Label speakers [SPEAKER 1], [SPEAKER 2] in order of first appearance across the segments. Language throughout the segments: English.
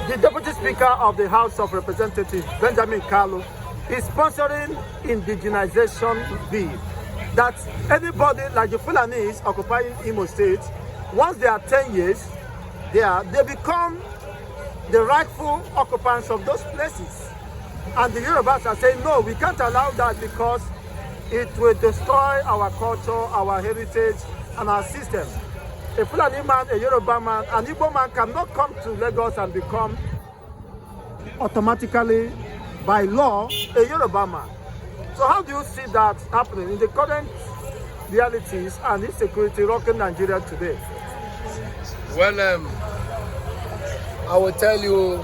[SPEAKER 1] The Deputy Speaker of the House of Representatives, Benjamin Kalu, is sponsoring Indegenisation bill. That anybody like the Fulanis occupying Imo State, once they are 10 years there, they become the rightful occupants of those places. And the Yorubas are saying, no, we can't allow that because it will destroy our culture, our heritage, and our system. A Fulani man, a Yoruba man, an Igbo man cannot come to Lagos and become automatically, by law, a Yoruba man. So how do you see that happening in the current realities and insecurity rocking Nigeria today?
[SPEAKER 2] Well, I will tell you,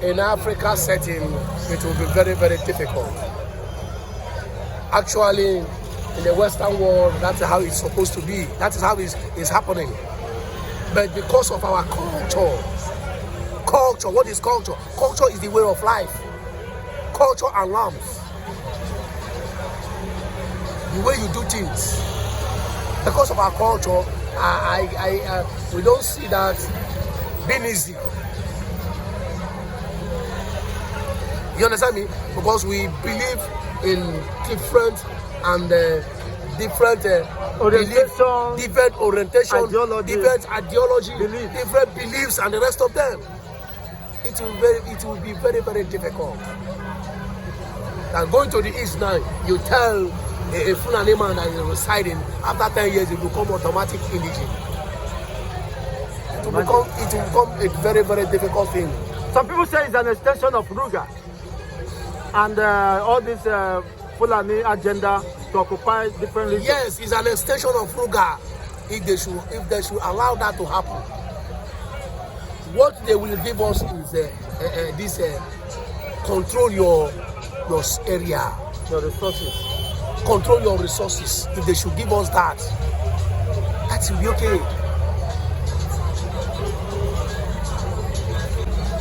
[SPEAKER 2] in Africa setting, it will be very, very difficult. Actually, in the Western world, that's how it's supposed to be. That is how it's happening. But because of our culture, what is culture? Culture is the way of life. Culture and norms. The way you do things. Because of our culture, we don't see that being easy. You understand me? Because we believe in different and different orientation, different ideology, different beliefs, and the rest of them. It will be very, very difficult. And going to the east now, you tell a Fulani man that is residing, after 10 years, it will become automatic indigene. It will become a very, very difficult thing.
[SPEAKER 1] Some people say it's an extension of Ruga and all this Fulani agenda to occupy different regions.
[SPEAKER 2] Yes, it's an extension of Ruga. If they should allow that to happen, what they will give us is this control your area,
[SPEAKER 1] your resources.
[SPEAKER 2] Control your resources. If they should give us that, that will be okay.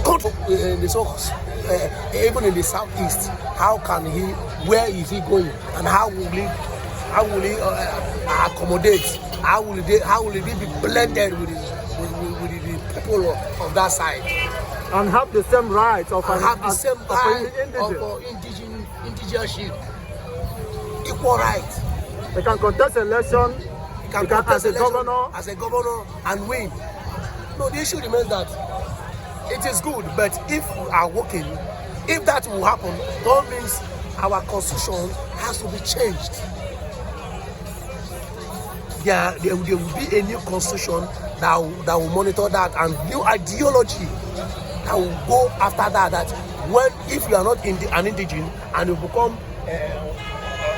[SPEAKER 2] Control the source. Even in the southeast, where is he going, and how will he accommodate? How will it be blended with the people of that side,
[SPEAKER 1] and have the same rights of
[SPEAKER 2] indigenous equal rights?
[SPEAKER 1] They can contest election. They can as a
[SPEAKER 2] governor and win. No, the issue remains that it is good, but if we are working, if that will happen, that means our constitution has to be changed. There will be a new constitution that will monitor that, and new ideology that will go after that. That if you are not an indigene and you become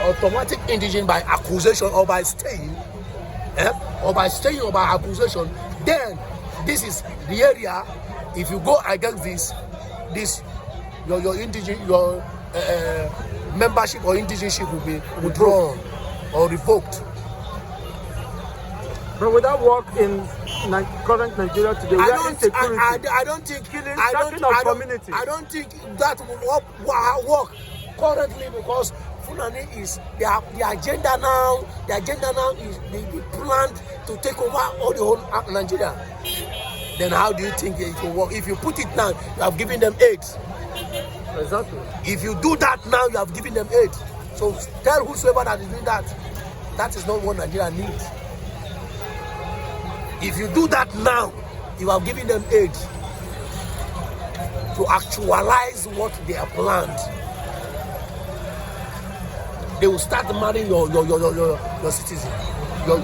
[SPEAKER 2] automatic indigene by accusation or by staying, or by accusation, then this is the area. If you go against this, your membership or indigenship will be withdrawn or revoked.
[SPEAKER 1] But without work in current Nigeria today,
[SPEAKER 2] I don't think that will work currently, because Fulani is the agenda now. The agenda now is they planned to take over all the whole Nigeria. Then how do you think it will work? If you put it now, you have given them aid.
[SPEAKER 1] Exactly.
[SPEAKER 2] If you do that now, you have given them aid. So tell whosoever that is doing that, that is not what Nigeria needs. If you do that now, you have given them aid to actualize what they have planned. They will start marrying your citizen, your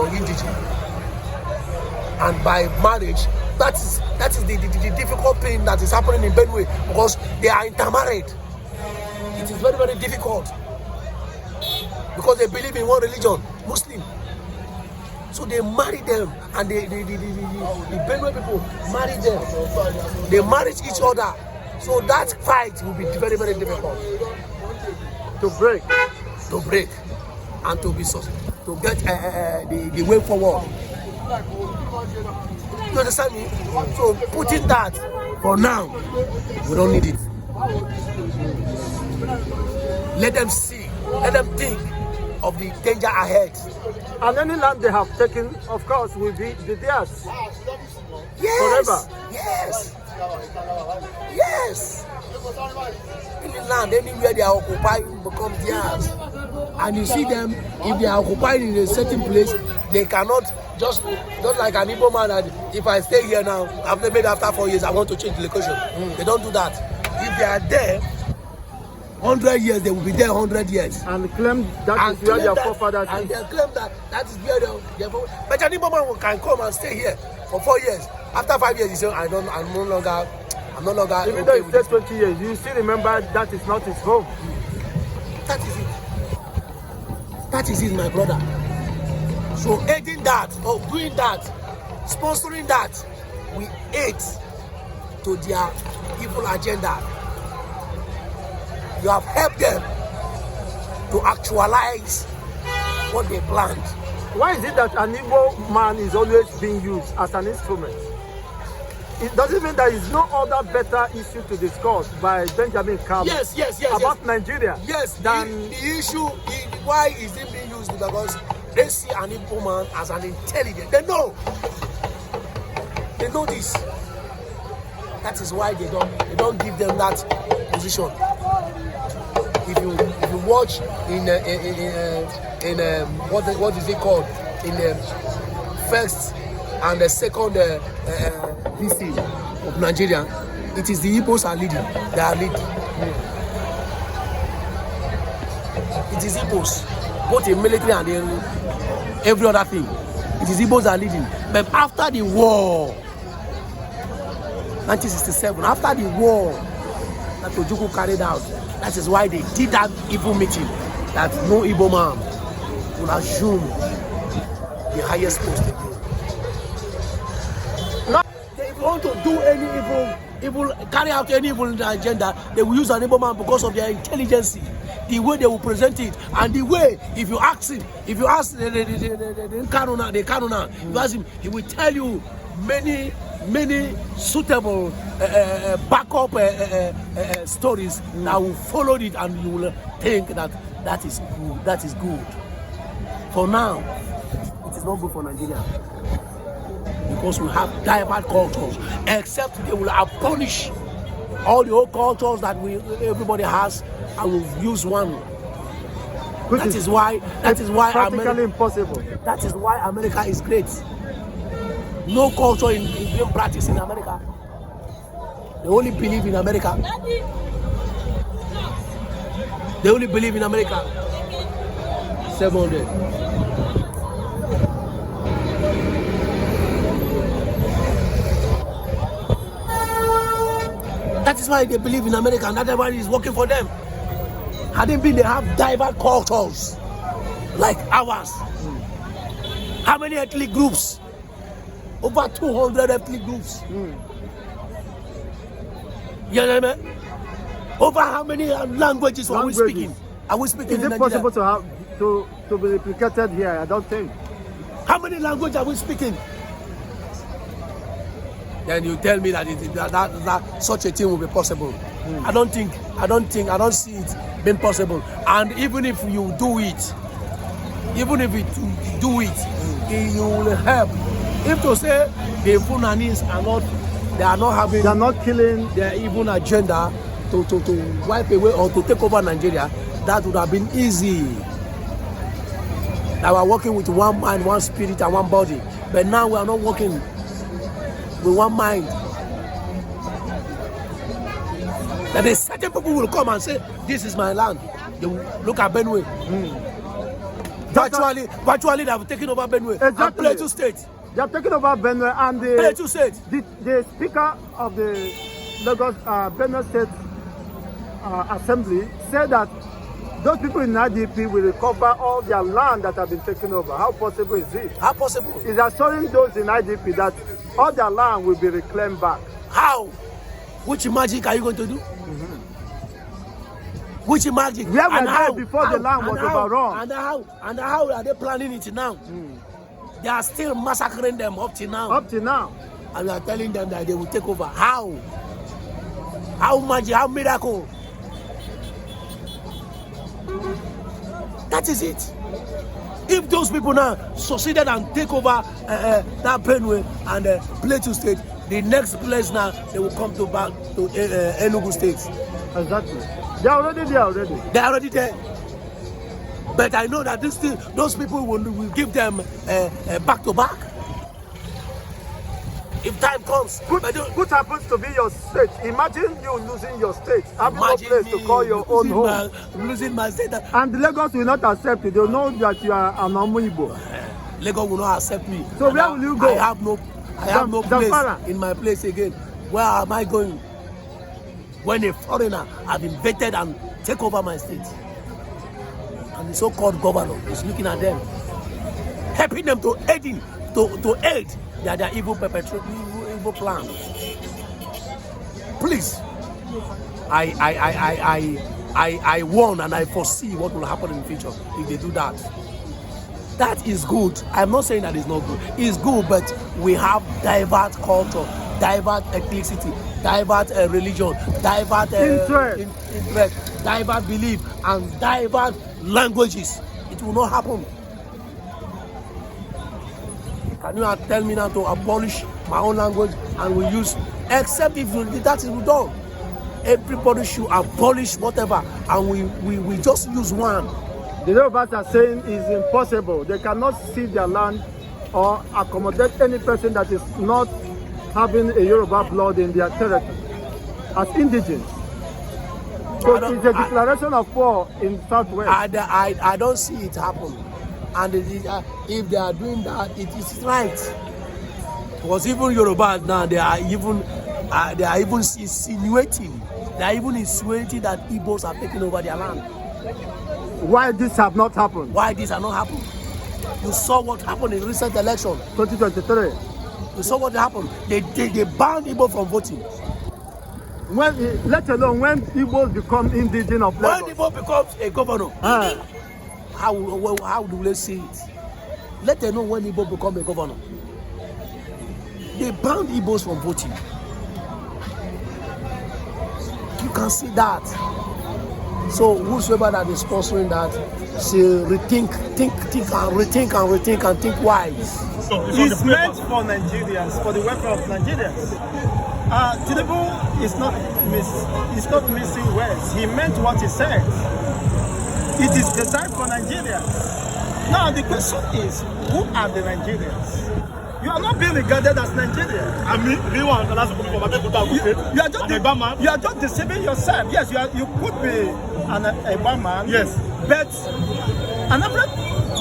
[SPEAKER 2] indigene. And by marriage, that is the difficult thing that is happening in Benue, because they are intermarried. It is very, very difficult because they believe in one religion, Muslim. So they marry them, and the Benue people marry them. They marry each other. So that fight will be very, very difficult
[SPEAKER 1] to break,
[SPEAKER 2] and to get the way forward. You understand me? So putting that for now, we don't need it. Let them see, let them think of the danger ahead.
[SPEAKER 1] And any land they have taken, of course, will be theirs.
[SPEAKER 2] Yes.
[SPEAKER 1] Forever.
[SPEAKER 2] Yes. Yes. Any land, anywhere they are occupying becomes theirs. And you see them, if they are occupied in a certain place, they cannot just like an Igbo man that if I stay here now, I've made after 4 years, I want to change the location. They don't do that. If they are there 100 years, they will be there 100 years.
[SPEAKER 1] And claim that is where their forefathers
[SPEAKER 2] and they claim that is where their forefathers. But an Igbo man can come and stay here for 4 years. After 5 years, he says, I'm no longer.
[SPEAKER 1] Even though it says 20 years, you still remember that is not his home.
[SPEAKER 2] That is it. That is it, my brother. So aiding that, or doing that, sponsoring that, we aid to their evil agenda. You have helped them to actualize what they planned.
[SPEAKER 1] Why is it that an Igbo man is always being used as an instrument? It doesn't mean there is no other better issue to discuss by Benjamin Kalu about Nigeria.
[SPEAKER 2] Yes, the issue, why is it being used? Because they see an Igbo man as an intelligent. They know this. That is why they don't give them that position. If you watch in what is it called in the first and the second DC of Nigeria, it is the Igbos are leading. They are leading. It is Igbos, both in military and in every other thing. It is Igbos are leading. But after the war, 1967, after the war that Ojukwu carried out, that is why they did that evil meeting, that no Igbo man will assume the highest post again. If you want to do any evil, carry out any evil agenda, they will use an Igbo man because of their intelligence, the way they will present it, and the way, if you ask the Kanuna, you ask him, he will tell you many suitable backup stories that will follow it, and you will think that is good. For now, it is not good for Nigeria. Because we have diverse cultures, except they will abolish all the old cultures that everybody has, and will use one. That is why
[SPEAKER 1] practically impossible.
[SPEAKER 2] That is why America is great. No culture is being practiced in America. They only believe in America. They only believe in America. 700. That is why they believe in America, and that one is working for them. Hadn't been, they have diverse cultures like ours. How many ethnic groups? Over 200 ethnic groups. You know what I mean? Over how many languages are we speaking? Are we speaking?
[SPEAKER 1] Is it possible to have to be replicated here? I don't think.
[SPEAKER 2] How many languages are we speaking? Then you tell me that such a thing will be possible. I don't see it being possible. And even if you do it, you will help. If to say the Funanis are not killing their evil agenda to wipe away or to take over Nigeria, that would have been easy. Now we're working with one mind, one spirit, and one body. But now we are not working with one mind. That the certain people will come and say, "This is my land." They will look at Benue. Virtually, they have taken over Benue.
[SPEAKER 1] Exactly.
[SPEAKER 2] And Plateau State.
[SPEAKER 1] They have taken over Benue, and
[SPEAKER 2] Plateau State.
[SPEAKER 1] The speaker of the Lagos Benue State Assembly said that those people in IDP will recover all their land that have been taken over. How possible is it?
[SPEAKER 2] How possible?
[SPEAKER 1] Is assuring those in IDP that all their land will be reclaimed back.
[SPEAKER 2] How? Which magic are you going to do? Which magic?
[SPEAKER 1] Where were they before the land was overrun?
[SPEAKER 2] And how are they planning it now? They are still massacring them up till now.
[SPEAKER 1] Up till now.
[SPEAKER 2] And we are telling them that they will take over. How? How magic? How miracle? That is it. If those people now succeeded and take over that Benue and Plateau State, the next place now they will come to back to Enugu State.
[SPEAKER 1] Exactly. They are already there already.
[SPEAKER 2] They are already there. But I know that those people will give them back to back. If time comes.
[SPEAKER 1] What happens to be your state? Imagine you losing your state. Having no place to call your own home.
[SPEAKER 2] Losing my state.
[SPEAKER 1] And Lagos will not accept it. They will know that you are an Igbo.
[SPEAKER 2] Lagos will not accept me.
[SPEAKER 1] So where will you go?
[SPEAKER 2] I have no place in my place again. Where am I going? When a foreigner have invaded and take over my state. And the so-called governor is looking at them, helping them to aid their evil plan. Please, I warn and I foresee what will happen in the future if they do that. That is good. I'm not saying that it's not good. It's good, but we have diverse culture, diverse ethnicity, diverse religion, diverse interest, diverse belief, and diverse languages. It will not happen. Can you tell me now to abolish my own language and we use, except if that is done? Everybody should abolish whatever and we just use one.
[SPEAKER 1] The Yorubas are saying it's impossible. They cannot see their land or accommodate any person that is not having a Yoruba blood in their territory as indigenous. So it's a declaration of war in Southwest.
[SPEAKER 2] I don't see it happen. And if they are doing that, it is right. Because even Yorubas now, they are even insinuating. They are even insinuating that Igbos are taking over their land.
[SPEAKER 1] Why this have not happened?
[SPEAKER 2] Why this has not happened? You saw what happened in recent election.
[SPEAKER 1] 2023.
[SPEAKER 2] You saw what happened. They banned Igbo from voting.
[SPEAKER 1] Let alone when Igbos become indigenous of Lagos.
[SPEAKER 2] When Igbo becomes a governor, how do they see it? Let alone when Igbo become a governor. They banned Igbos from voting. You can see that. So whosoever that is sponsoring that, say think and think wise.
[SPEAKER 1] It's meant for Nigerians, for the welfare of Nigerians. Tinubu is not missing words. He meant what he said. It is designed for Nigerians. Now the question is, who are the Nigerians? You are not being regarded as Nigerian. You are just deceiving yourself. Yes, you could be a barman. Yes, but an average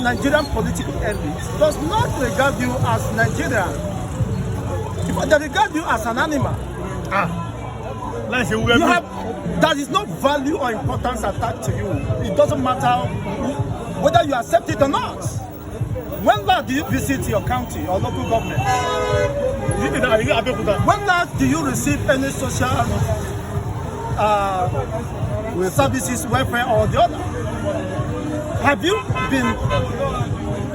[SPEAKER 1] Nigerian political elite does not regard you as Nigerian. They regard you as an animal. There is no value or importance attached to you. It doesn't matter whether you accept it or not. When last do you visit your county or local government? When last do you receive any social services, welfare or the other? Have you been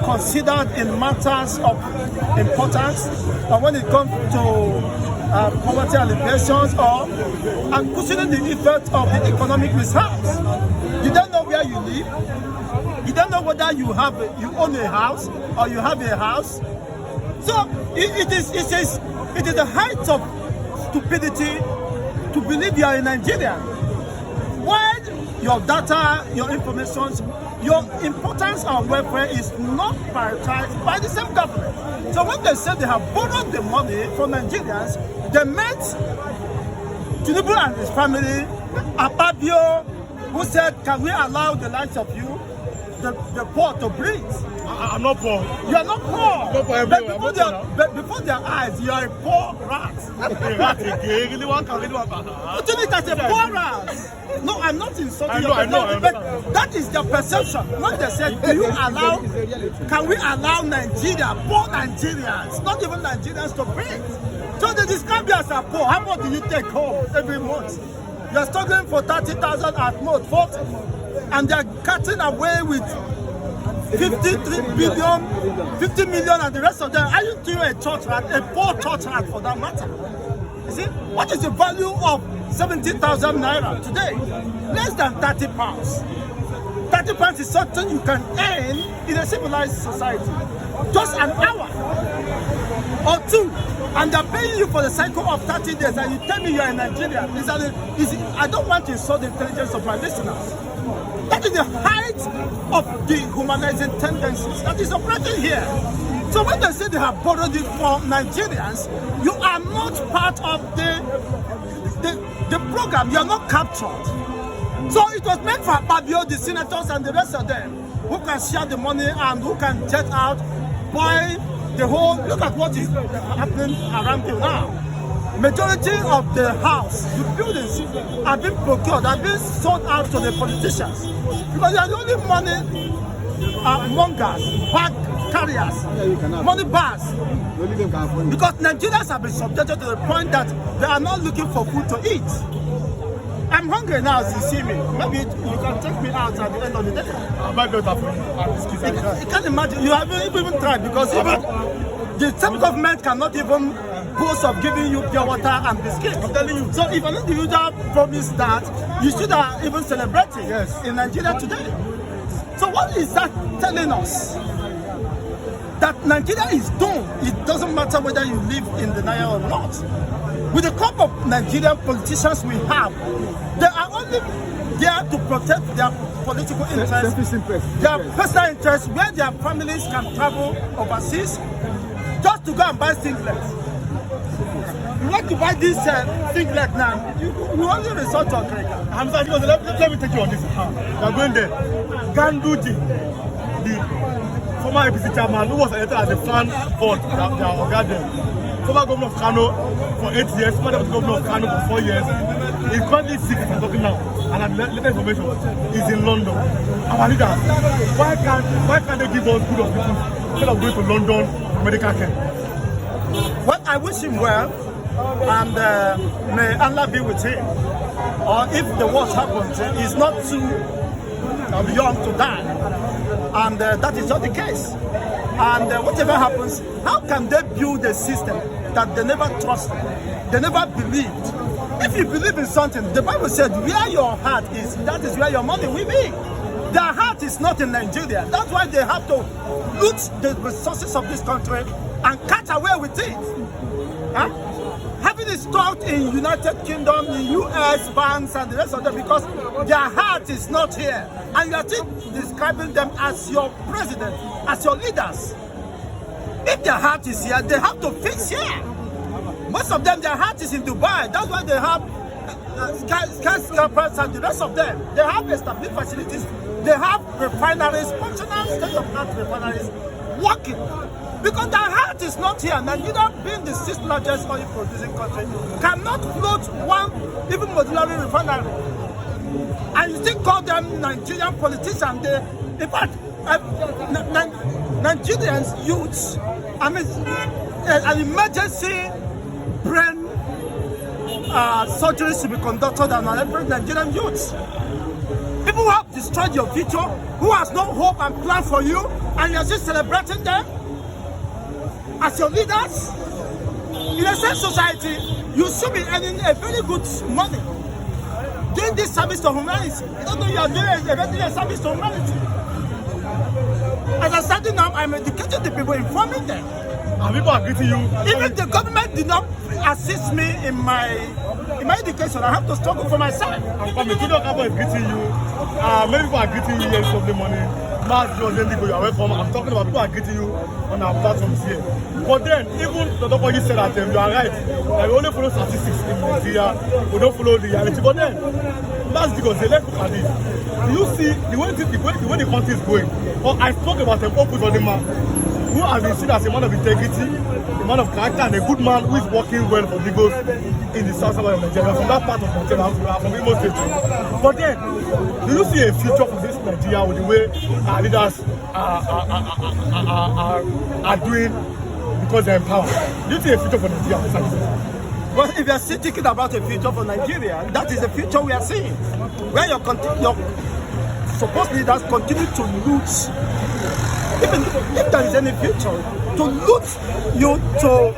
[SPEAKER 1] considered in matters of importance or when it comes to poverty alleviations or and considering the effect of the economic mishaps? You don't know where you live. You don't know whether you own a house or you have a house. So it is the height of stupidity to believe you are a Nigerian. When your data, your information, your importance and welfare is not prioritized by the same government. So when they say they have borrowed the money from Nigerians, they meant Tinubu and his family, Apabio, who said, can we allow the likes of you, the poor to breathe?
[SPEAKER 3] I'm not poor.
[SPEAKER 1] You are not poor.
[SPEAKER 3] Not poor
[SPEAKER 1] but before their eyes, you are a poor rat.
[SPEAKER 3] You
[SPEAKER 1] treat it as a poor rat. No, I'm not insulting you.
[SPEAKER 3] I know.
[SPEAKER 1] But that is their perception. When they said, can we allow Nigeria, poor Nigerians, not even Nigerians to breathe? So they describe you as a poor. How much do you take home every month? You're struggling for 30,000 at most, 40. And they're cutting away with 53 billion, 50 million, and the rest of them. Are you doing a church rat, a poor church rat for that matter? You see, what is the value of 70,000 naira today? Less than 30 pounds. 30 pounds is something you can earn in a civilized society. Just an hour or two, and they're paying you for the cycle of 30 days, and you tell me you're a Nigerian. I don't want to insult the intelligence of my listeners. That is the height of the humanizing tendencies that is operating here. So when they say they have borrowed it from Nigerians, you are not part of the program. You are not captured. So it was meant for Fabio, the senators, and the rest of them, who can share the money and who can jet out, buy the whole. Look at what is happening around you now. Majority of the house, the buildings, have been procured, have been sold out to the politicians, because they are the only money mongers, bag carriers, money bars. Because Nigerians have been subjected to the point that they are not looking for food to eat. I'm hungry now as you see me. Maybe you can take me out at the end of the day.
[SPEAKER 3] I might be able to.
[SPEAKER 1] You can't imagine. You haven't even tried, because even the same government cannot even boast of giving you pure water and biscuits. I'm telling you. So if an individual promised that, you should have even celebrated in Nigeria today. So what is that telling us? That Nigeria is doomed. It doesn't matter whether you live in the Nile or not. With the crop of Nigerian politicians we have, they are only there to protect their political interests, their personal interests, where their families can travel overseas just to go and buy singlets. You want to buy this singlet now, you only resort to America.
[SPEAKER 3] I'm sorry, let me take you on this. You are going there. Ganduji, the former APC chairman who was elected as a fan for their garden. Former governor of Kano for 8 years, former governor of Kano for 4 years. He's currently sick, I'm talking now, and I'm latest information, he's in London. Our leaders, why can't they give us good hospitals instead of going to London for medical care?
[SPEAKER 1] Well, I wish him well, and may Allah be with him. Or if the worst happens, he's not too young to die, and that is not the case. And whatever happens, how can they build a system that they never trusted, they never believed? If you believe in something, the Bible said, where your heart is, that is where your money will be. Their heart is not in Nigeria. That's why they have to loot the resources of this country and catch away with it. Huh? Having it stored in United Kingdom, in US banks and the rest of them, because their heart is not here. And you are still describing them as your president, as your leaders. If their heart is here, they have to fix here. Most of them, their heart is in Dubai. That's why they have skyscrapers and the rest of them. They have established facilities. They have refineries, functional state-of-the-art refineries working. Because their heart is not here. Nigeria, being the 6th largest oil producing country, cannot float one even modular refinery. And you still call them Nigerian politicians. In fact, Nigerians youths, I mean, an emergency brain surgery should be conducted on every Nigerian youths. People who have destroyed your future, who has no hope and plan for you, and you're just celebrating them as your leaders. In a sense society, you should be earning a very good money doing this service to humanity. You don't know you are doing a service to humanity. As I started now, I'm educating the people, informing them.
[SPEAKER 3] And people are greeting you.
[SPEAKER 1] Even the government did not assist me in my education. I have to struggle for myself.
[SPEAKER 3] And from the Kudo Kabo is greeting you. Many people are greeting you here of the money. Mass Jones, then you are welcome. I'm talking about people are greeting you on our platforms here. But then, even the doctor you said that you are right. We only follow statistics in Nigeria. We don't follow the reality. But then, that's because let's look at this. Do you see the way the country is going? Or I spoke about an Opus on the man who has been seen as a man of integrity, a man of character, and a good man who is working well for Igbos in the south side of Nigeria, from that part of Nigeria, from Imo State. But then, do you see a future for this Nigeria with the way our leaders are doing because they're in power? Do you see a future for Nigeria?
[SPEAKER 1] Well, if you are still thinking about a future for Nigeria, that is the future we are seeing. Where your supposed leaders continue to loot. Even if there is any future, to loot you to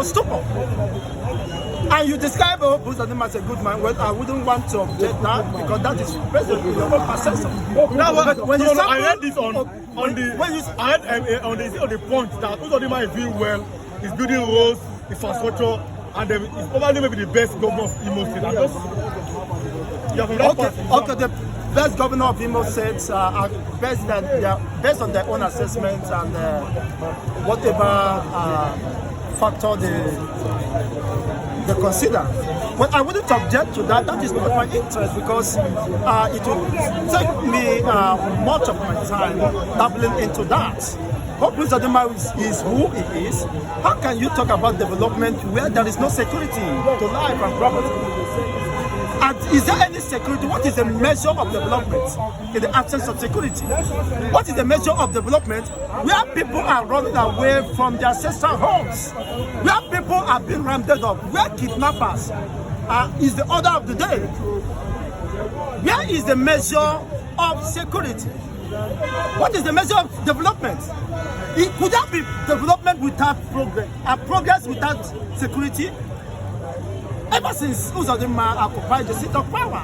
[SPEAKER 1] stupor. And you describe Uzodinma as a good man. Well, I wouldn't want to object that because that is basically your own perception.
[SPEAKER 3] I read this on the point that Uzodinma is doing well, he's building roads, infrastructure, and he's probably maybe the best governor of Imo State.
[SPEAKER 1] Okay, the best governor of Imo State are based on their own assessments and whatever factor they consider. But I wouldn't object to that. That is not my interest because it will take me much of my time dabbling into that. What Uzodinma is who he is. How can you talk about development where there is no security to life and property? And is there any security? What is the measure of development in the absence of security? What is the measure of development where people are running away from their ancestral homes? Where people are being rounded up? Where kidnappers is the order of the day? Where is the measure of security? What is the measure of development? Could that be development without progress? Progress without security? Ever since Uzodinma occupied the seat of power,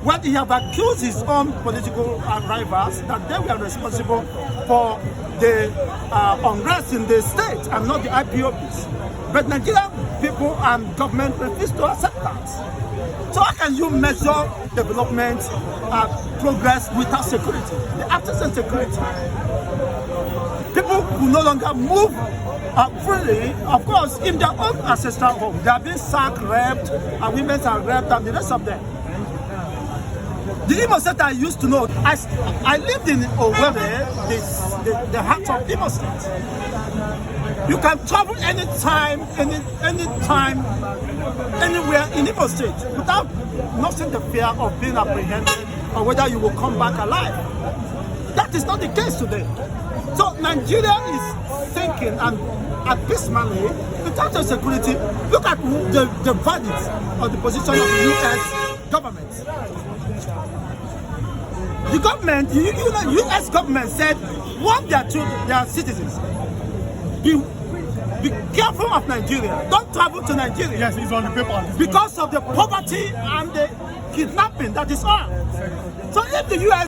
[SPEAKER 1] when he have accused his own political rivals that they were responsible for the unrest in the state and not the IPOBs. But Nigerian people and government refuse to accept that. So how can you measure development progress without security? The absence of security. People who no longer move freely, of course, in their own ancestral home. They are being sacked, raped, and women are raped, and the rest of them. The Imo State I used to know, I lived in Owerri, the heart of Imo State. You can travel anytime, anywhere in Imo State without nothing the fear of being apprehended or whether you will come back alive. That is not the case today. So Nigeria is thinking and abysmally in terms of security. Look at the verdict of the position of the U.S. government. The government, the U.S. government said, want their citizens, be careful of Nigeria. Don't travel to Nigeria.
[SPEAKER 3] Yes, it's on the paper.
[SPEAKER 1] Because of the poverty and the kidnapping that is on. So if the U.S.